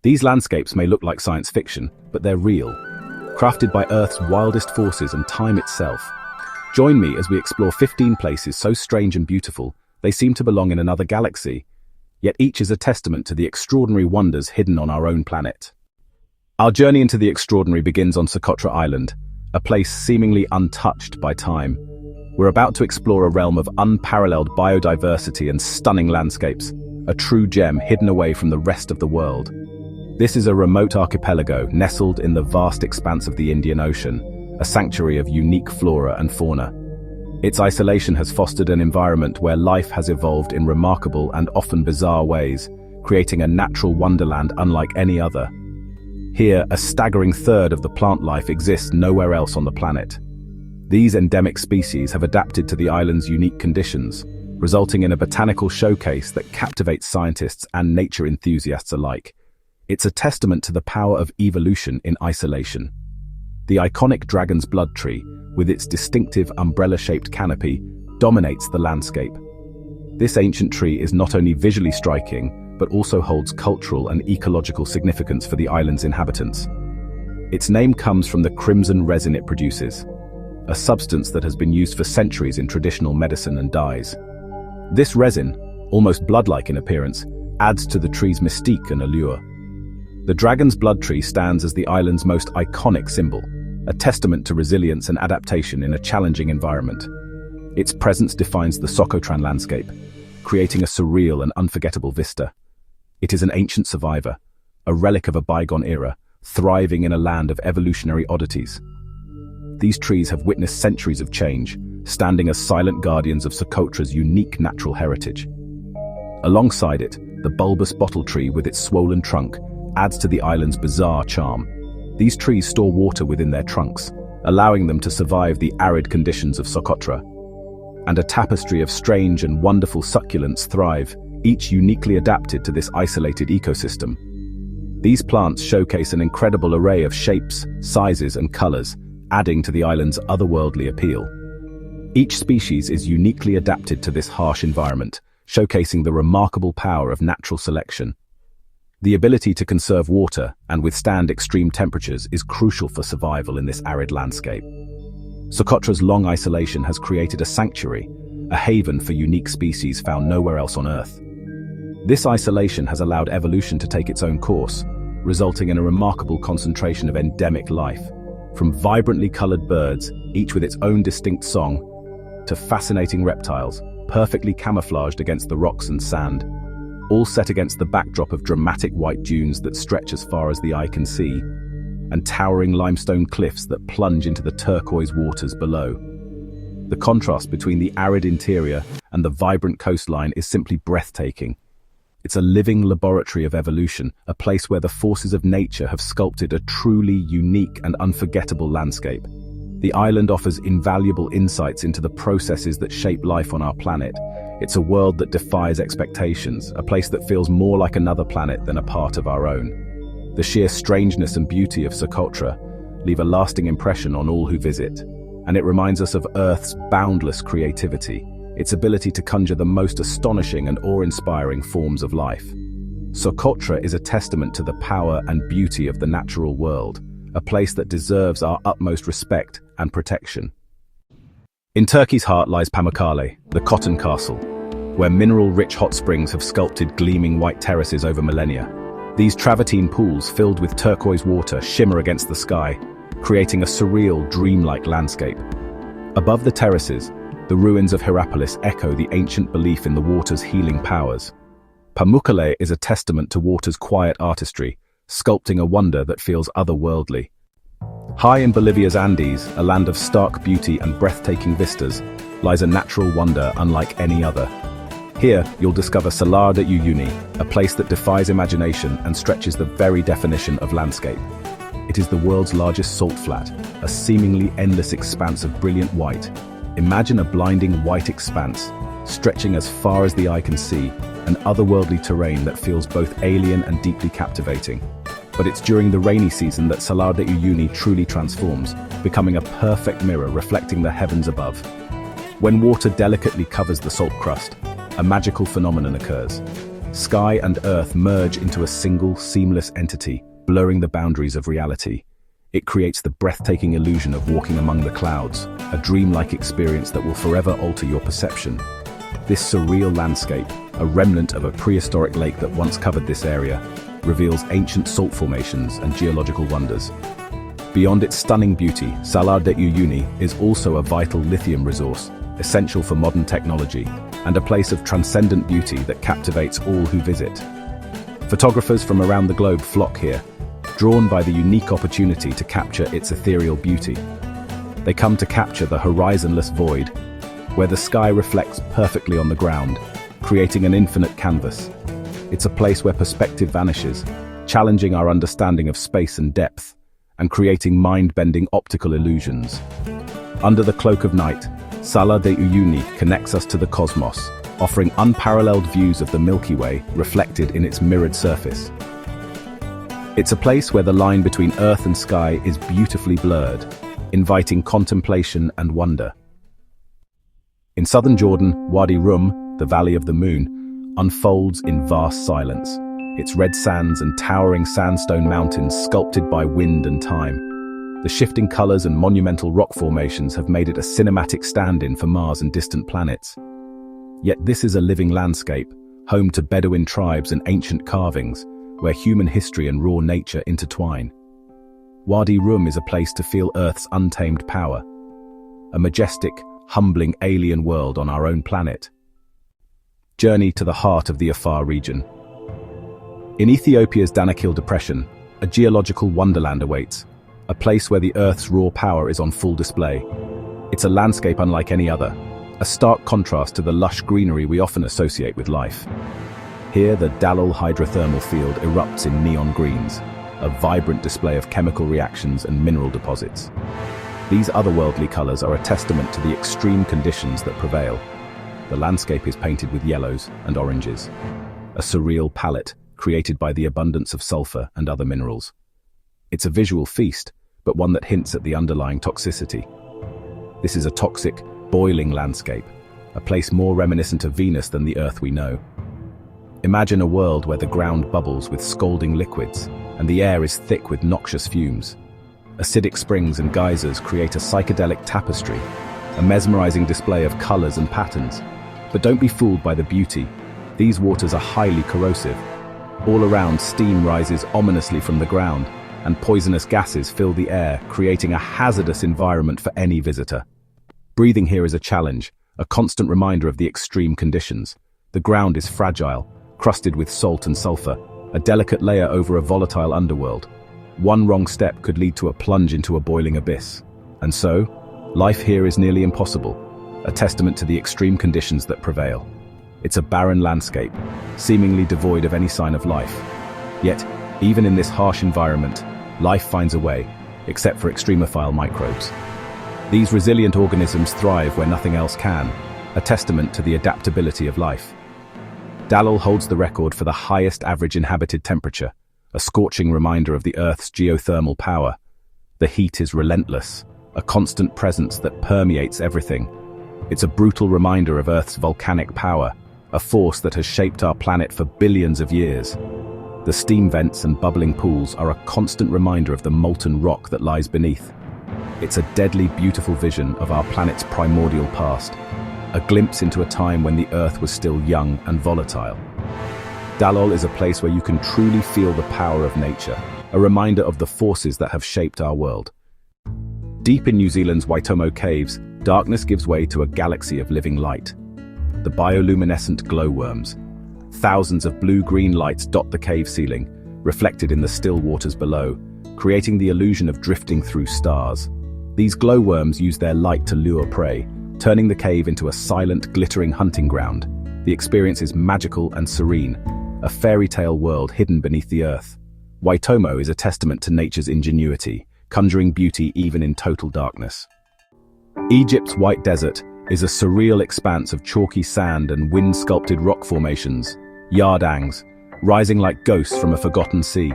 These landscapes may look like science fiction, but they're real, crafted by Earth's wildest forces and time itself. Join me as we explore 15 places so strange and beautiful, they seem to belong in another galaxy, yet each is a testament to the extraordinary wonders hidden on our own planet. Our journey into the extraordinary begins on Socotra Island, a place seemingly untouched by time. We're about to explore a realm of unparalleled biodiversity and stunning landscapes, a true gem hidden away from the rest of the world. This is a remote archipelago nestled in the vast expanse of the Indian Ocean, a sanctuary of unique flora and fauna. Its isolation has fostered an environment where life has evolved in remarkable and often bizarre ways, creating a natural wonderland unlike any other. Here, a staggering third of the plant life exists nowhere else on the planet. These endemic species have adapted to the island's unique conditions, resulting in a botanical showcase that captivates scientists and nature enthusiasts alike. It's a testament to the power of evolution in isolation. The iconic dragon's blood tree, with its distinctive umbrella-shaped canopy, dominates the landscape. This ancient tree is not only visually striking, but also holds cultural and ecological significance for the island's inhabitants. Its name comes from the crimson resin it produces, a substance that has been used for centuries in traditional medicine and dyes. This resin, almost blood-like in appearance, adds to the tree's mystique and allure. The dragon's blood tree stands as the island's most iconic symbol, a testament to resilience and adaptation in a challenging environment. Its presence defines the Socotran landscape, creating a surreal and unforgettable vista. It is an ancient survivor, a relic of a bygone era, thriving in a land of evolutionary oddities. These trees have witnessed centuries of change, standing as silent guardians of Socotra's unique natural heritage. Alongside it, the bulbous bottle tree with its swollen trunk adds to the island's bizarre charm. These trees store water within their trunks, allowing them to survive the arid conditions of Socotra. And a tapestry of strange and wonderful succulents thrive, each uniquely adapted to this isolated ecosystem. These plants showcase an incredible array of shapes, sizes, and colors, adding to the island's otherworldly appeal. Each species is uniquely adapted to this harsh environment, showcasing the remarkable power of natural selection. The ability to conserve water and withstand extreme temperatures is crucial for survival in this arid landscape. Socotra's long isolation has created a sanctuary, a haven for unique species found nowhere else on Earth. This isolation has allowed evolution to take its own course, resulting in a remarkable concentration of endemic life, from vibrantly colored birds, each with its own distinct song, to fascinating reptiles, perfectly camouflaged against the rocks and sand, all set against the backdrop of dramatic white dunes that stretch as far as the eye can see, and towering limestone cliffs that plunge into the turquoise waters below. The contrast between the arid interior and the vibrant coastline is simply breathtaking. It's a living laboratory of evolution, a place where the forces of nature have sculpted a truly unique and unforgettable landscape. The island offers invaluable insights into the processes that shape life on our planet. It's a world that defies expectations, a place that feels more like another planet than a part of our own. The sheer strangeness and beauty of Socotra leave a lasting impression on all who visit, and it reminds us of Earth's boundless creativity, its ability to conjure the most astonishing and awe-inspiring forms of life. Socotra is a testament to the power and beauty of the natural world, a place that deserves our utmost respect and protection. In Turkey's heart lies Pamukkale, the cotton castle, where mineral-rich hot springs have sculpted gleaming white terraces over millennia. These travertine pools filled with turquoise water shimmer against the sky, creating a surreal, dreamlike landscape. Above the terraces, the ruins of Hierapolis echo the ancient belief in the water's healing powers. Pamukkale is a testament to water's quiet artistry, sculpting a wonder that feels otherworldly. High in Bolivia's Andes, a land of stark beauty and breathtaking vistas, lies a natural wonder unlike any other. Here, you'll discover Salar de Uyuni, a place that defies imagination and stretches the very definition of landscape. It is the world's largest salt flat, a seemingly endless expanse of brilliant white. Imagine a blinding white expanse, stretching as far as the eye can see, an otherworldly terrain that feels both alien and deeply captivating. But it's during the rainy season that Salar de Uyuni truly transforms, becoming a perfect mirror reflecting the heavens above. When water delicately covers the salt crust, a magical phenomenon occurs. sky and earth merge into a single, seamless entity, blurring the boundaries of reality. It creates the breathtaking illusion of walking among the clouds, a dreamlike experience that will forever alter your perception. This surreal landscape, a remnant of a prehistoric lake that once covered this area, reveals ancient salt formations and geological wonders. Beyond its stunning beauty, Salar de Uyuni is also a vital lithium resource, essential for modern technology, and a place of transcendent beauty that captivates all who visit. Photographers from around the globe flock here, drawn by the unique opportunity to capture its ethereal beauty. They come to capture the horizonless void, where the sky reflects perfectly on the ground, creating an infinite canvas. It's a place where perspective vanishes, challenging our understanding of space and depth, and creating mind-bending optical illusions. Under the cloak of night, Salar de Uyuni connects us to the cosmos, offering unparalleled views of the Milky Way reflected in its mirrored surface. It's a place where the line between earth and sky is beautifully blurred, inviting contemplation and wonder. In southern Jordan, Wadi Rum, the Valley of the Moon, unfolds in vast silence, its red sands and towering sandstone mountains sculpted by wind and time. The shifting colors and monumental rock formations have made it a cinematic stand-in for Mars and distant planets. Yet this is a living landscape, home to Bedouin tribes and ancient carvings, where human history and raw nature intertwine. Wadi Rum is a place to feel Earth's untamed power, a majestic, humbling alien world on our own planet. Journey to the heart of the Afar region. In Ethiopia's Danakil Depression, a geological wonderland awaits, a place where the Earth's raw power is on full display. It's a landscape unlike any other, a stark contrast to the lush greenery we often associate with life. Here, the Dalal hydrothermal field erupts in neon greens, a vibrant display of chemical reactions and mineral deposits. These otherworldly colors are a testament to the extreme conditions that prevail. The landscape is painted with yellows and oranges, a surreal palette created by the abundance of sulfur and other minerals. It's a visual feast, but one that hints at the underlying toxicity. This is a toxic, boiling landscape, a place more reminiscent of Venus than the Earth we know. Imagine a world where the ground bubbles with scalding liquids, and the air is thick with noxious fumes. Acidic springs and geysers create a psychedelic tapestry, a mesmerizing display of colors and patterns. But don't be fooled by the beauty. These waters are highly corrosive. All around, steam rises ominously from the ground, and poisonous gases fill the air, creating a hazardous environment for any visitor. Breathing here is a challenge, a constant reminder of the extreme conditions. The ground is fragile, crusted with salt and sulfur, a delicate layer over a volatile underworld. One wrong step could lead to a plunge into a boiling abyss. And so, life here is nearly impossible, a testament to the extreme conditions that prevail. It's a barren landscape, seemingly devoid of any sign of life. Yet, even in this harsh environment, life finds a way, except for extremophile microbes. These resilient organisms thrive where nothing else can, a testament to the adaptability of life. Dalal holds the record for the highest average inhabited temperature, a scorching reminder of the Earth's geothermal power. The heat is relentless, a constant presence that permeates everything. It's a brutal reminder of Earth's volcanic power, a force that has shaped our planet for billions of years. The steam vents and bubbling pools are a constant reminder of the molten rock that lies beneath. It's a deadly, beautiful vision of our planet's primordial past, a glimpse into a time when the Earth was still young and volatile. Dalal is a place where you can truly feel the power of nature, a reminder of the forces that have shaped our world. Deep in New Zealand's Waitomo Caves, darkness gives way to a galaxy of living light. The bioluminescent glowworms. Thousands of blue-green lights dot the cave ceiling, reflected in the still waters below, creating the illusion of drifting through stars. These glowworms use their light to lure prey, turning the cave into a silent, glittering hunting ground. The experience is magical and serene, a fairy tale world hidden beneath the earth. Waitomo is a testament to nature's ingenuity, conjuring beauty even in total darkness. Egypt's White Desert is a surreal expanse of chalky sand and wind-sculpted rock formations, yardangs, rising like ghosts from a forgotten sea.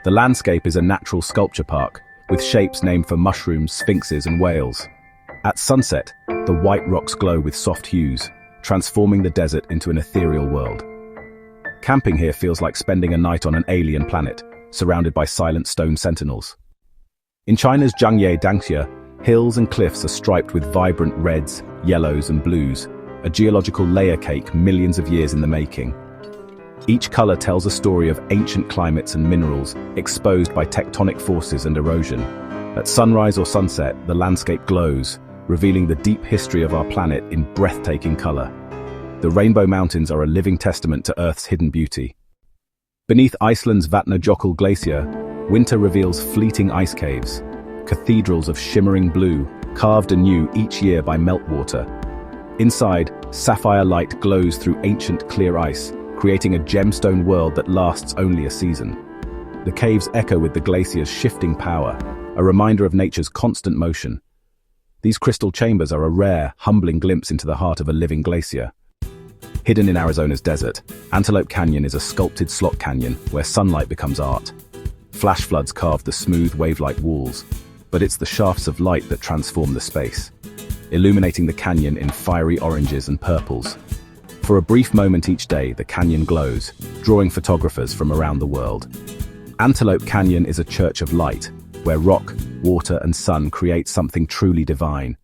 The landscape is a natural sculpture park, with shapes named for mushrooms, sphinxes, and whales. At sunset, the white rocks glow with soft hues, transforming the desert into an ethereal world. Camping here feels like spending a night on an alien planet, surrounded by silent stone sentinels. In China's Zhangye Dangxia, hills and cliffs are striped with vibrant reds, yellows and blues, a geological layer cake millions of years in the making. Each color tells a story of ancient climates and minerals exposed by tectonic forces and erosion. At sunrise or sunset, the landscape glows, revealing the deep history of our planet in breathtaking color. The Rainbow Mountains are a living testament to Earth's hidden beauty. Beneath Iceland's Vatnajökull Glacier, winter reveals fleeting ice caves, cathedrals of shimmering blue, carved anew each year by meltwater. Inside, sapphire light glows through ancient clear ice, creating a gemstone world that lasts only a season. The caves echo with the glacier's shifting power, a reminder of nature's constant motion. These crystal chambers are a rare, humbling glimpse into the heart of a living glacier. Hidden in Arizona's desert, Antelope Canyon is a sculpted slot canyon where sunlight becomes art. Flash floods carve the smooth, wave-like walls, but it's the shafts of light that transform the space, illuminating the canyon in fiery oranges and purples. For a brief moment each day, the canyon glows, drawing photographers from around the world. Antelope Canyon is a church of light, where rock, water and sun create something truly divine.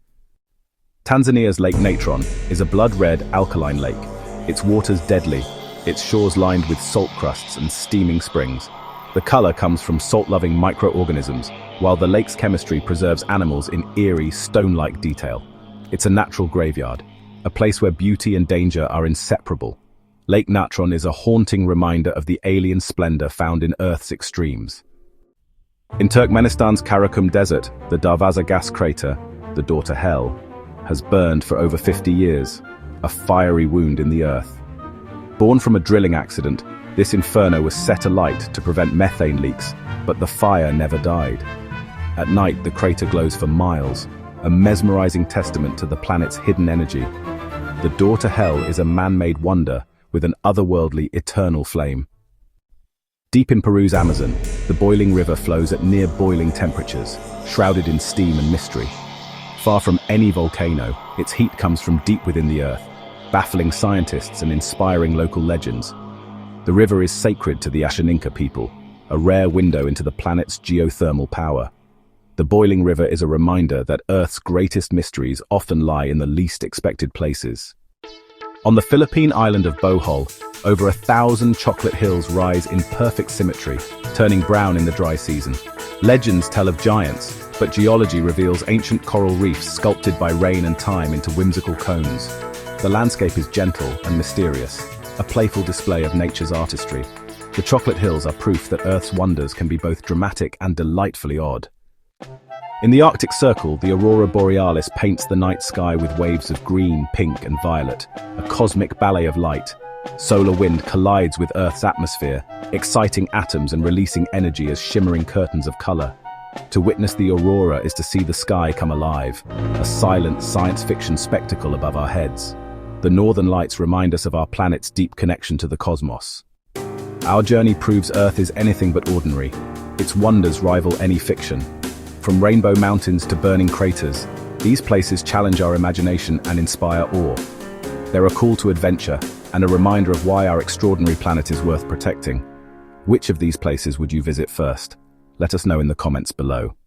Tanzania's Lake Natron is a blood-red alkaline lake, its waters deadly, its shores lined with salt crusts and steaming springs. The color comes from salt-loving microorganisms, while the lake's chemistry preserves animals in eerie, stone-like detail. It's a natural graveyard, a place where beauty and danger are inseparable. Lake Natron is a haunting reminder of the alien splendor found in Earth's extremes. In Turkmenistan's Karakum Desert, the Darvaza gas crater, the door to hell, has burned for over 50 years, a fiery wound in the earth. Born from a drilling accident, this inferno was set alight to prevent methane leaks, but the fire never died. At night, the crater glows for miles, a mesmerizing testament to the planet's hidden energy. The door to hell is a man-made wonder with an otherworldly, eternal flame. Deep in Peru's Amazon, the boiling river flows at near-boiling temperatures, shrouded in steam and mystery. Far from any volcano, its heat comes from deep within the earth, baffling scientists and inspiring local legends. The river is sacred to the Ashaninka people, a rare window into the planet's geothermal power. The boiling river is a reminder that Earth's greatest mysteries often lie in the least expected places. On the Philippine island of Bohol, over 1,000 chocolate hills rise in perfect symmetry, turning brown in the dry season. Legends tell of giants, but geology reveals ancient coral reefs sculpted by rain and time into whimsical cones. The landscape is gentle and mysterious, a playful display of nature's artistry. The chocolate hills are proof that Earth's wonders can be both dramatic and delightfully odd. In the Arctic Circle, the aurora borealis paints the night sky with waves of green, pink and violet, a cosmic ballet of light. Solar wind collides with Earth's atmosphere, exciting atoms and releasing energy as shimmering curtains of color. To witness the aurora is to see the sky come alive, a silent science fiction spectacle above our heads. The northern lights remind us of our planet's deep connection to the cosmos. Our journey proves Earth is anything but ordinary. Its wonders rival any fiction. From rainbow mountains to burning craters, these places challenge our imagination and inspire awe. They're a call to adventure and a reminder of why our extraordinary planet is worth protecting. Which of these places would you visit first? Let us know in the comments below.